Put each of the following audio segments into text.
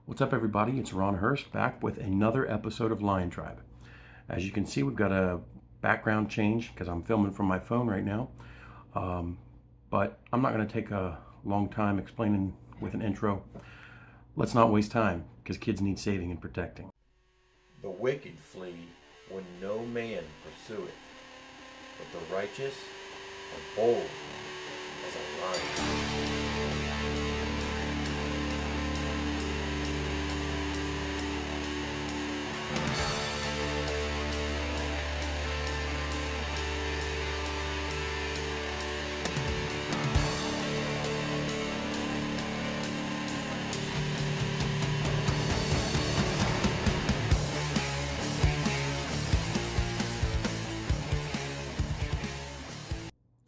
What's up, everybody? It's Ron Hurst back with another episode of Lion Tribe. As you can see, we've got a background change because I'm filming from my phone right now. But I'm not going to take a long time explaining with an intro. Let's not waste time because kids need saving and protecting. The wicked flee when no man pursueth, but the righteous are bold as a lion.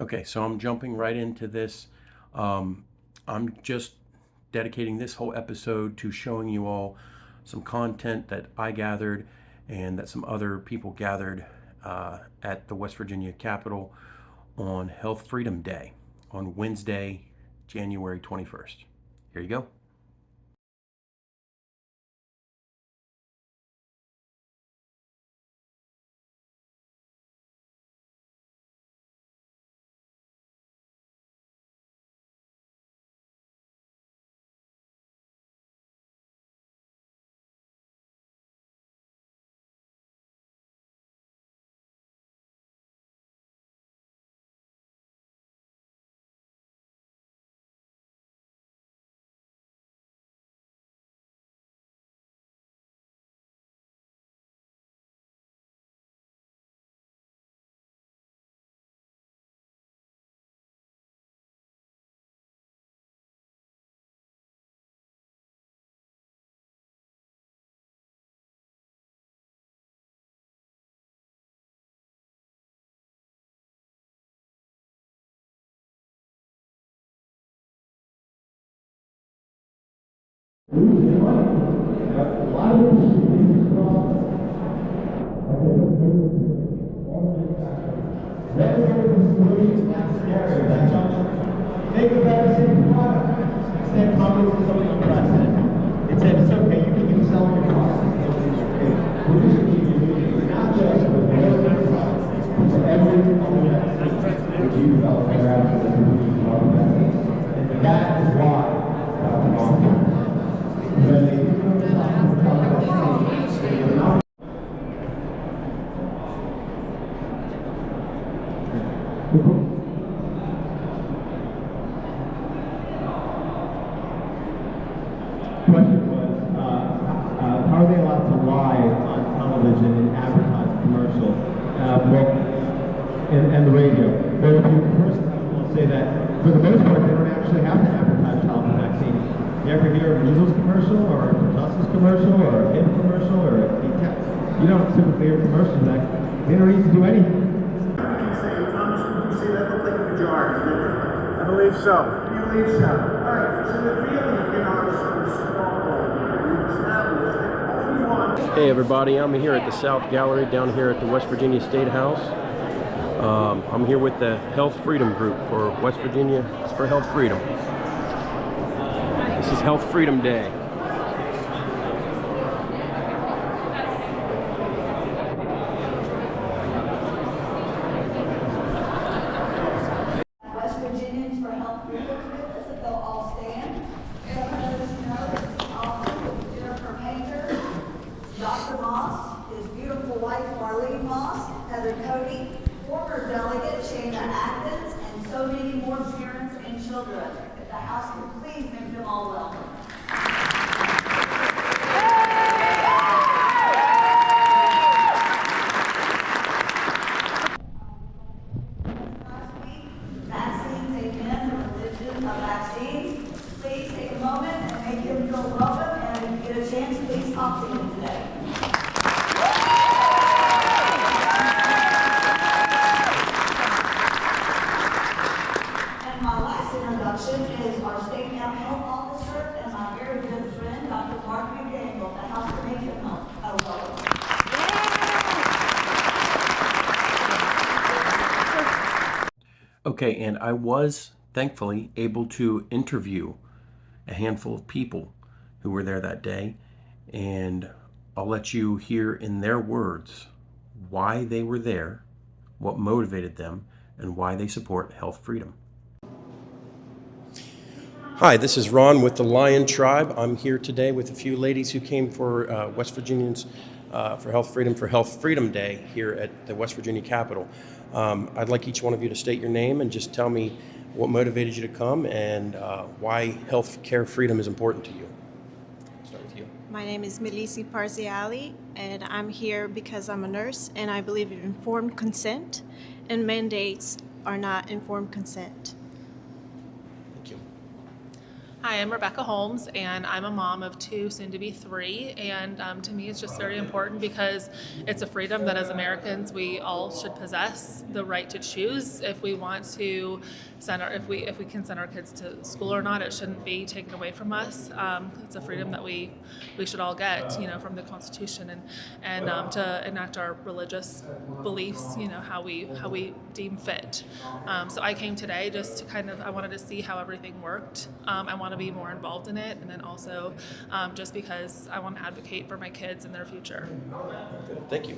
Okay, so I'm jumping right into this. I'm just dedicating this whole episode to showing you all some content that I gathered and that some other people gathered at the West Virginia Capitol on Health Freedom Day on Wednesday, January 21st. Here you go. Make a better city product. Instead, Congress is something unprecedented. It said it's okay, you can keep selling your products. We're just going to keep using not just for their products, but for every other vaccine which you develop around the vaccines. And that is why when they do question was, how are they allowed to lie on television and advertise commercial, and the radio? Well, if you first will say that, for the most part, they don't actually have to advertise childhood vaccines. You ever hear a measles commercial, or a pertussis commercial, or a hip commercial, or a DTaP? You don't typically hear commercials that they don't need to do anything. Thomas, would you say that looked like a majority, didn't it? I believe so. You believe so? All right, so the really, Hey everybody, I'm here at the South Gallery down here at the West Virginia State House. I'm here with the Health Freedom Group for West Virginia. It's for Health Freedom. This is Health Freedom Day. West Virginians for Health Freedom Commitments, if they'll all stand. Jennifer Painter, Dr. Moss, his beautiful wife Marlene Moss, Heather Cody, former delegate Shana Atkins, and so many more parents and children. If the House would please make them all welcome. Vaccines, amen, the religion of vaccines. Please take a moment and make him feel welcome, and if you get a chance, please talk to him today. And my last introduction is our State Health Officer and my very good friend, Dr. Mark McDaniel, the House to make him welcome. Okay, and I was thankfully able to interview a handful of people who were there that day, and I'll let you hear in their words why they were there, what motivated them, and why they support health freedom. Hi, this is Ron with the Lion Tribe. I'm here today with a few ladies who came for West Virginians for Health Freedom Day here at the West Virginia Capitol. I'd like each one of you to state your name and just tell me what motivated you to come and why health care freedom is important to you. Start with you. My name is Melisi Parziali, and I'm here because I'm a nurse and I believe in informed consent, and mandates are not informed consent. Thank you. Hi, I'm Rebecca Holmes, and I'm a mom of 2, soon to be 3. And to me, it's just very important because it's a freedom that as Americans we all should possess, the right to choose if we want to if we can send our kids to school or not. It shouldn't be taken away from us. It's a freedom that we should all get, from the Constitution, and to enact our religious beliefs, how we deem fit. So I came today just to I wanted to see how everything worked. I want to be more involved in it, and then also just because I want to advocate for my kids and their future. Good. Thank you.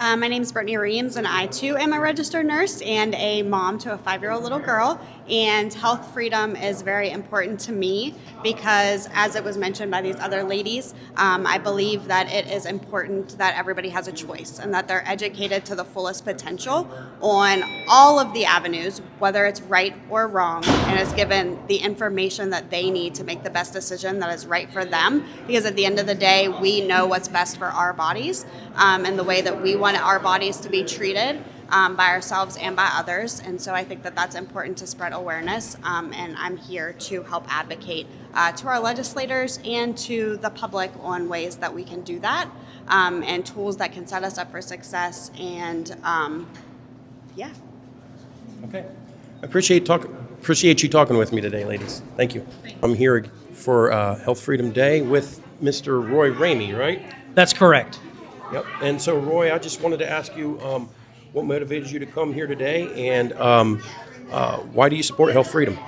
My name is Brittany Reams, and I too am a registered nurse and a mom to a 5-year-old little girl. And health freedom is very important to me because, as it was mentioned by these other ladies, I believe that it is important that everybody has a choice and that they're educated to the fullest potential on all of the avenues, whether it's right or wrong, and is given the information that they need to make the best decision that is right for them. Because at the end of the day, we know what's best for our bodies and the way that we want our bodies to be treated by ourselves and by others. And so I think that that's important to spread awareness. And I'm here to help advocate to our legislators and to the public on ways that we can do that and tools that can set us up for success. And yeah. Okay. I appreciate you talking with me today, ladies. Thank you. I'm here for Health Freedom Day with Mr. Roy Ramey, right? That's correct. Yep. And so, Roy, I just wanted to ask you what motivated you to come here today, and why do you support health freedom?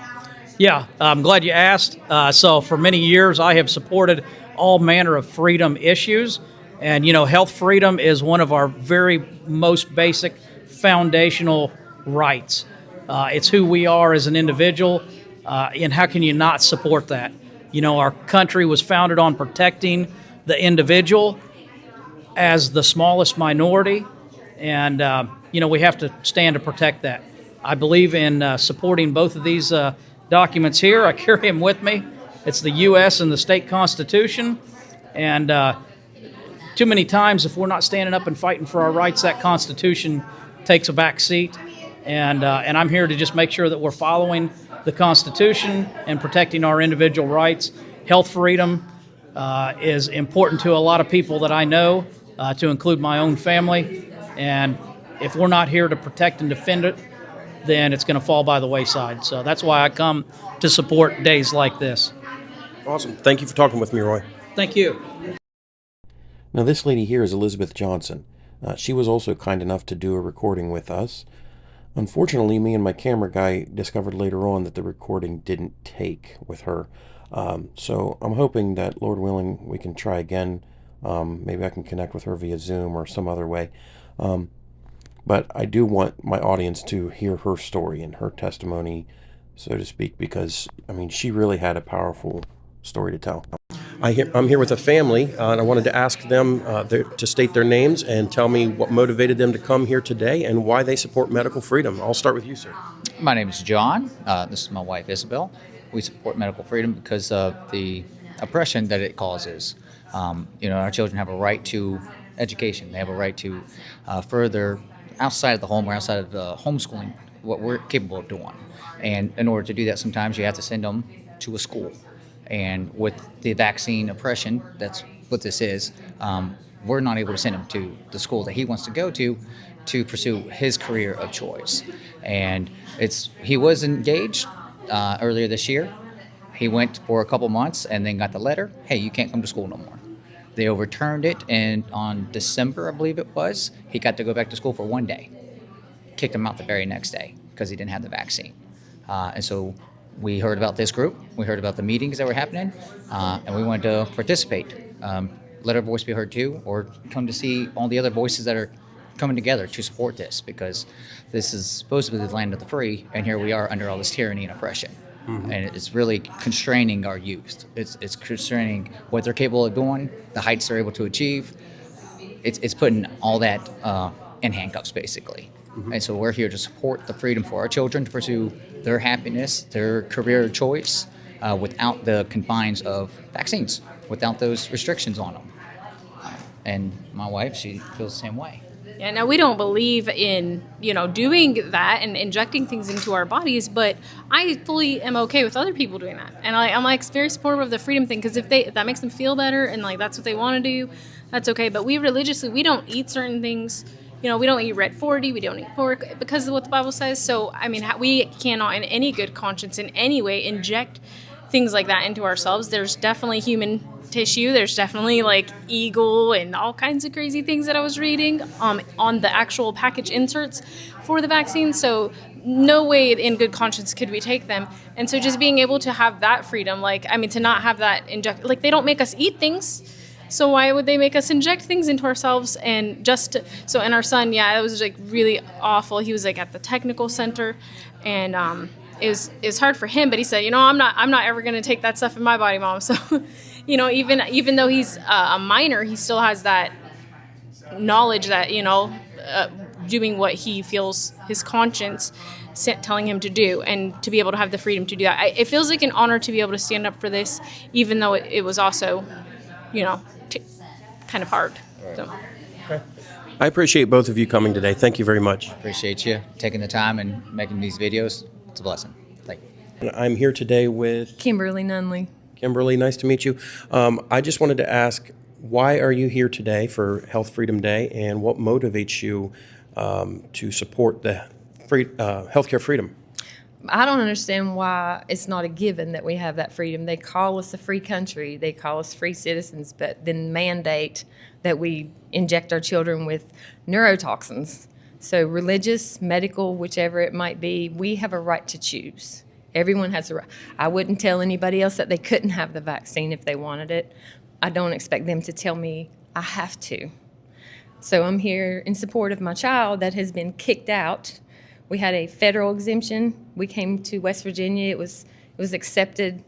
Yeah, I'm glad you asked. So for many years, I have supported all manner of freedom issues. And, health freedom is one of our very most basic foundational rights. It's who we are as an individual, and how can you not support that? Our country was founded on protecting the individual as the smallest minority, and we have to stand to protect that. I believe in supporting both of these documents here. I carry them with me. It's the U.S. and the state Constitution, and too many times if we're not standing up and fighting for our rights, that Constitution takes a back seat, and I'm here to just make sure that we're following the Constitution and protecting our individual rights. Health freedom is important to a lot of people that I know, to include my own family. And if we're not here to protect and defend it, then it's going to fall by the wayside. So that's why I come to support days like this. Awesome. Thank you for talking with me, Roy. Thank you. Now, this lady here is Elizabeth Johnson. She was also kind enough to do a recording with us. Unfortunately, me and my camera guy discovered later on that the recording didn't take with her. So I'm hoping that, Lord willing, we can try again. Maybe I can connect with her via Zoom or some other way. But I do want my audience to hear her story and her testimony, so to speak, because, she really had a powerful story to tell. I'm here with a family, and I wanted to ask them to state their names and tell me what motivated them to come here today and why they support medical freedom. I'll start with you, sir. My name is John. This is my wife, Isabel. We support medical freedom because of the oppression that it causes. Our children have a right to education. They have a right to further outside of the home or outside of the homeschooling what we're capable of doing. And in order to do that, sometimes you have to send them to a school. And with the vaccine oppression, that's what this is, we're not able to send him to the school that he wants to go to pursue his career of choice. And he was engaged earlier this year. He went for a couple months and then got the letter, hey, you can't come to school no more. They overturned it, and on December, I believe it was, he got to go back to school for 1 day. Kicked him out the very next day because he didn't have the vaccine. And so we heard about this group, we heard about the meetings that were happening, and we wanted to participate. Let our voice be heard too, or come to see all the other voices that are coming together to support this, because this is supposed to be the land of the free, and here we are under all this tyranny and oppression. And it's really constraining our youth. It's constraining what they're capable of doing, the heights they're able to achieve. It's putting all that in handcuffs, basically. And so we're here to support the freedom for our children to pursue their happiness, their career choice, without the confines of vaccines, without those restrictions on them. And my wife, she feels the same way. Yeah, now we don't believe in, doing that and injecting things into our bodies, but I fully am okay with other people doing that. And I'm very supportive of the freedom thing, because if that makes them feel better and that's what they want to do, that's okay. But we religiously, we don't eat certain things. We don't eat red 40, we don't eat pork because of what the Bible says. So, we cannot in any good conscience in any way inject things like that into ourselves. There's definitely human tissue. There's definitely eagle and all kinds of crazy things that I was reading on the actual package inserts for the vaccine. So no way in good conscience could we take them. And so just being able to have that freedom, to not have that inject, they don't make us eat things. So why would they make us inject things into ourselves? And and our son, it was really awful. He was at the technical center, and it was hard for him. But he said, I'm not ever going to take that stuff in my body, Mom. So, even though he's a minor, he still has that knowledge that doing what he feels his conscience telling him to do, and to be able to have the freedom to do that. It feels like an honor to be able to stand up for this, even though it was also, kind of hard. So. I appreciate both of you coming today. Thank you very much. Appreciate you taking the time and making these videos. It's a blessing. Thank you. I'm here today with Kimberly Nunley. Kimberly. Nice to meet you. I just wanted to ask, why are you here today for Health Freedom Day, and what motivates you to support the healthcare freedom? I don't understand why it's not a given that we have that freedom. They call us a free country. They call us free citizens, but then mandate that we inject our children with neurotoxins. So religious, medical, whichever it might be, we have a right to choose. Everyone has a right. I wouldn't tell anybody else that they couldn't have the vaccine if they wanted it. I don't expect them to tell me I have to. So I'm here in support of my child that has been kicked out. We had a federal exemption. We came to West Virginia. It was accepted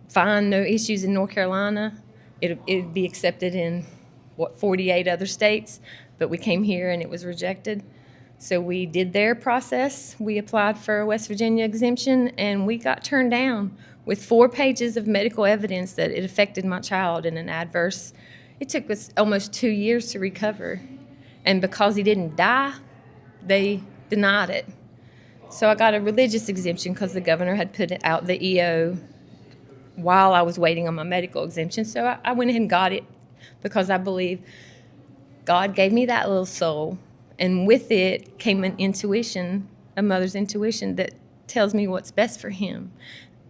fine, no issues in North Carolina. It'd be accepted in 48 other states, but we came here and it was rejected. So we did their process. We applied for a West Virginia exemption, and we got turned down with 4 pages of medical evidence that it affected my child in an adverse. It took us almost 2 years to recover, and because he didn't die, they denied it. So I got a religious exemption because the governor had put out the EO while I was waiting on my medical exemption. So I went ahead and got it because I believe God gave me that little soul, and with it came an intuition, a mother's intuition that tells me what's best for him.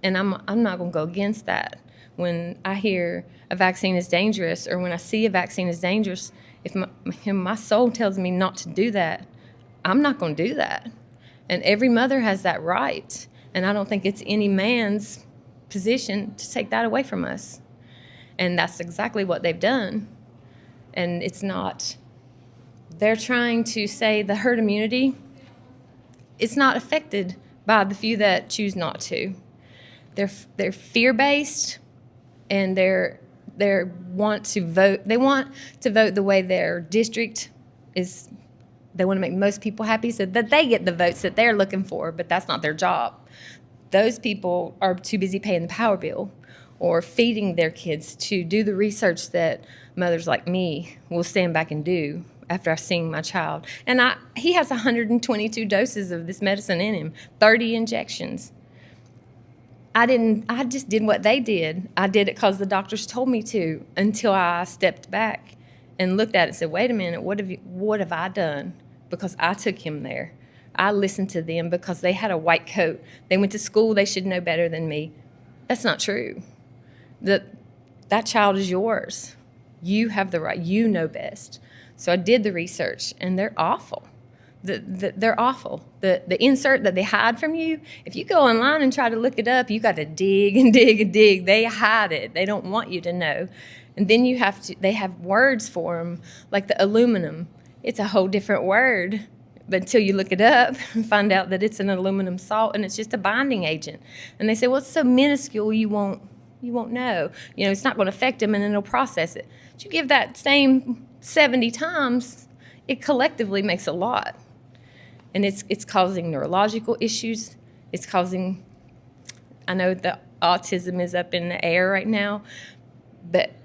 And I'm not going to go against that. When I hear a vaccine is dangerous, or when I see a vaccine is dangerous, if my soul tells me not to do that, I'm not going to do that. And every mother has that right. And I don't think it's any man's position to take that away from us. And that's exactly what they've done. And it's not, they're trying to say the herd immunity, it's not affected by the few that choose not to. They're fear-based, and they want to vote the way their district is. They want to make most people happy so that they get the votes that they're looking for, but that's not their job. Those people are too busy paying the power bill or feeding their kids to do the research that mothers like me will stand back and do after I've seen my child. And he has 122 doses of this medicine in him, 30 injections. I just did what they did. I did it because the doctors told me to, until I stepped back and looked at it and said, wait a minute, what have I done? Because I took him there. I listened to them because they had a white coat. They went to school, they should know better than me. That's not true. That child is yours. You have the right, you know best. So I did the research, and they're awful. They're awful. The insert that they hide from you, if you go online and try to look it up, you got to dig and dig and dig. They hide it. They don't want you to know. And then they have words for them, like the aluminum. It's a whole different word, but until you look it up and find out that it's an aluminum salt and it's just a binding agent. And they say, well, it's so minuscule you won't know. It's not going to affect them, and it'll process it. But you give that same 70 times, it collectively makes a lot. And it's causing neurological issues. It's causing, I know that autism is up in the air right now,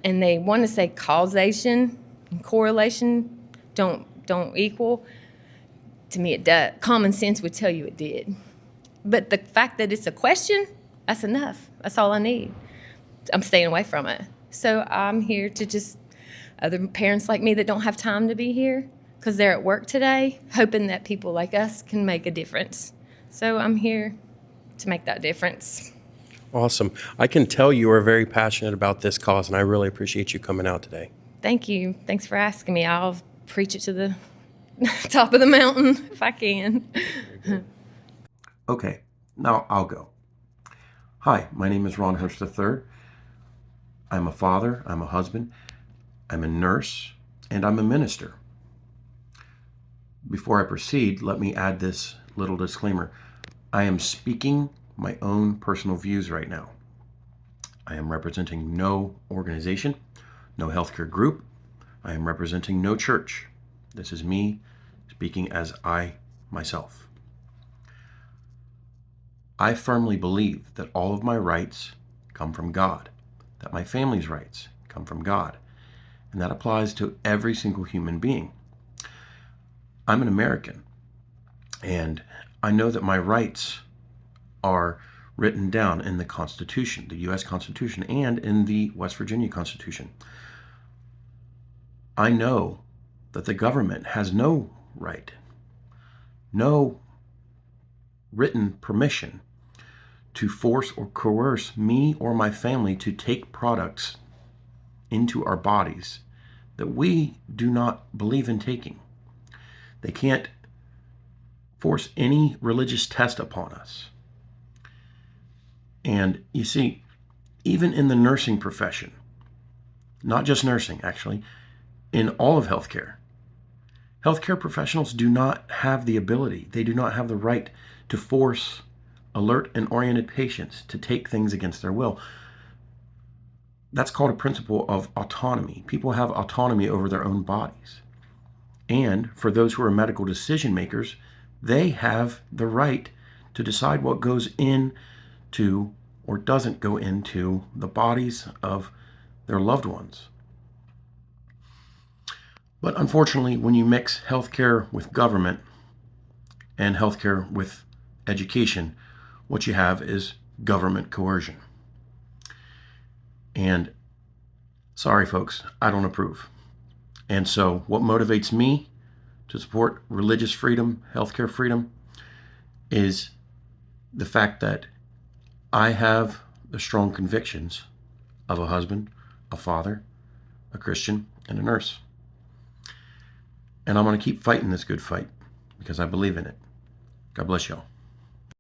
and they want to say causation and correlation don't equal. To me, it does. Common sense would tell you it did. But the fact that it's a question, that's enough. That's all I need. I'm staying away from it. So I'm here to just other parents like me that don't have time to be here because they're at work today, hoping that people like us can make a difference. So I'm here to make that difference. Awesome. I can tell you are very passionate about this cause, and I really appreciate you coming out today. Thank you. Thanks for asking me. I'll preach it to the top of the mountain if I can. Okay, now I'll go. Hi, my name is Ron Hurst III. I'm a father, I'm a husband, I'm a nurse, and I'm a minister. Before I proceed, let me add this little disclaimer. I am speaking my own personal views right now. I am representing no organization, no healthcare group. I am representing no church. This is me speaking as I myself. I firmly believe that all of my rights come from God, that my family's rights come from God, and that applies to every single human being. I'm an American, and I know that my rights are written down in the Constitution, the U.S. Constitution, and in the West Virginia Constitution. I know that the government has no right, no written permission to force or coerce me or my family to take products into our bodies that we do not believe in taking. They can't force any religious test upon us. And you see, even in the nursing profession, not just nursing actually, in all of healthcare professionals do not have the ability, they do not have the right to force alert and oriented patients to take things against their will. That's called a principle of autonomy. People have autonomy over their own bodies. And for those who are medical decision makers, they have the right to decide what goes into or doesn't go into the bodies of their loved ones. But unfortunately, when you mix healthcare with government and healthcare with education, what you have is government coercion. And sorry, folks, I don't approve. And so what motivates me to support religious freedom, healthcare freedom, is the fact that I have the strong convictions of a husband, a father, a Christian, and a nurse. And I'm going to keep fighting this good fight because I believe in it. God bless y'all.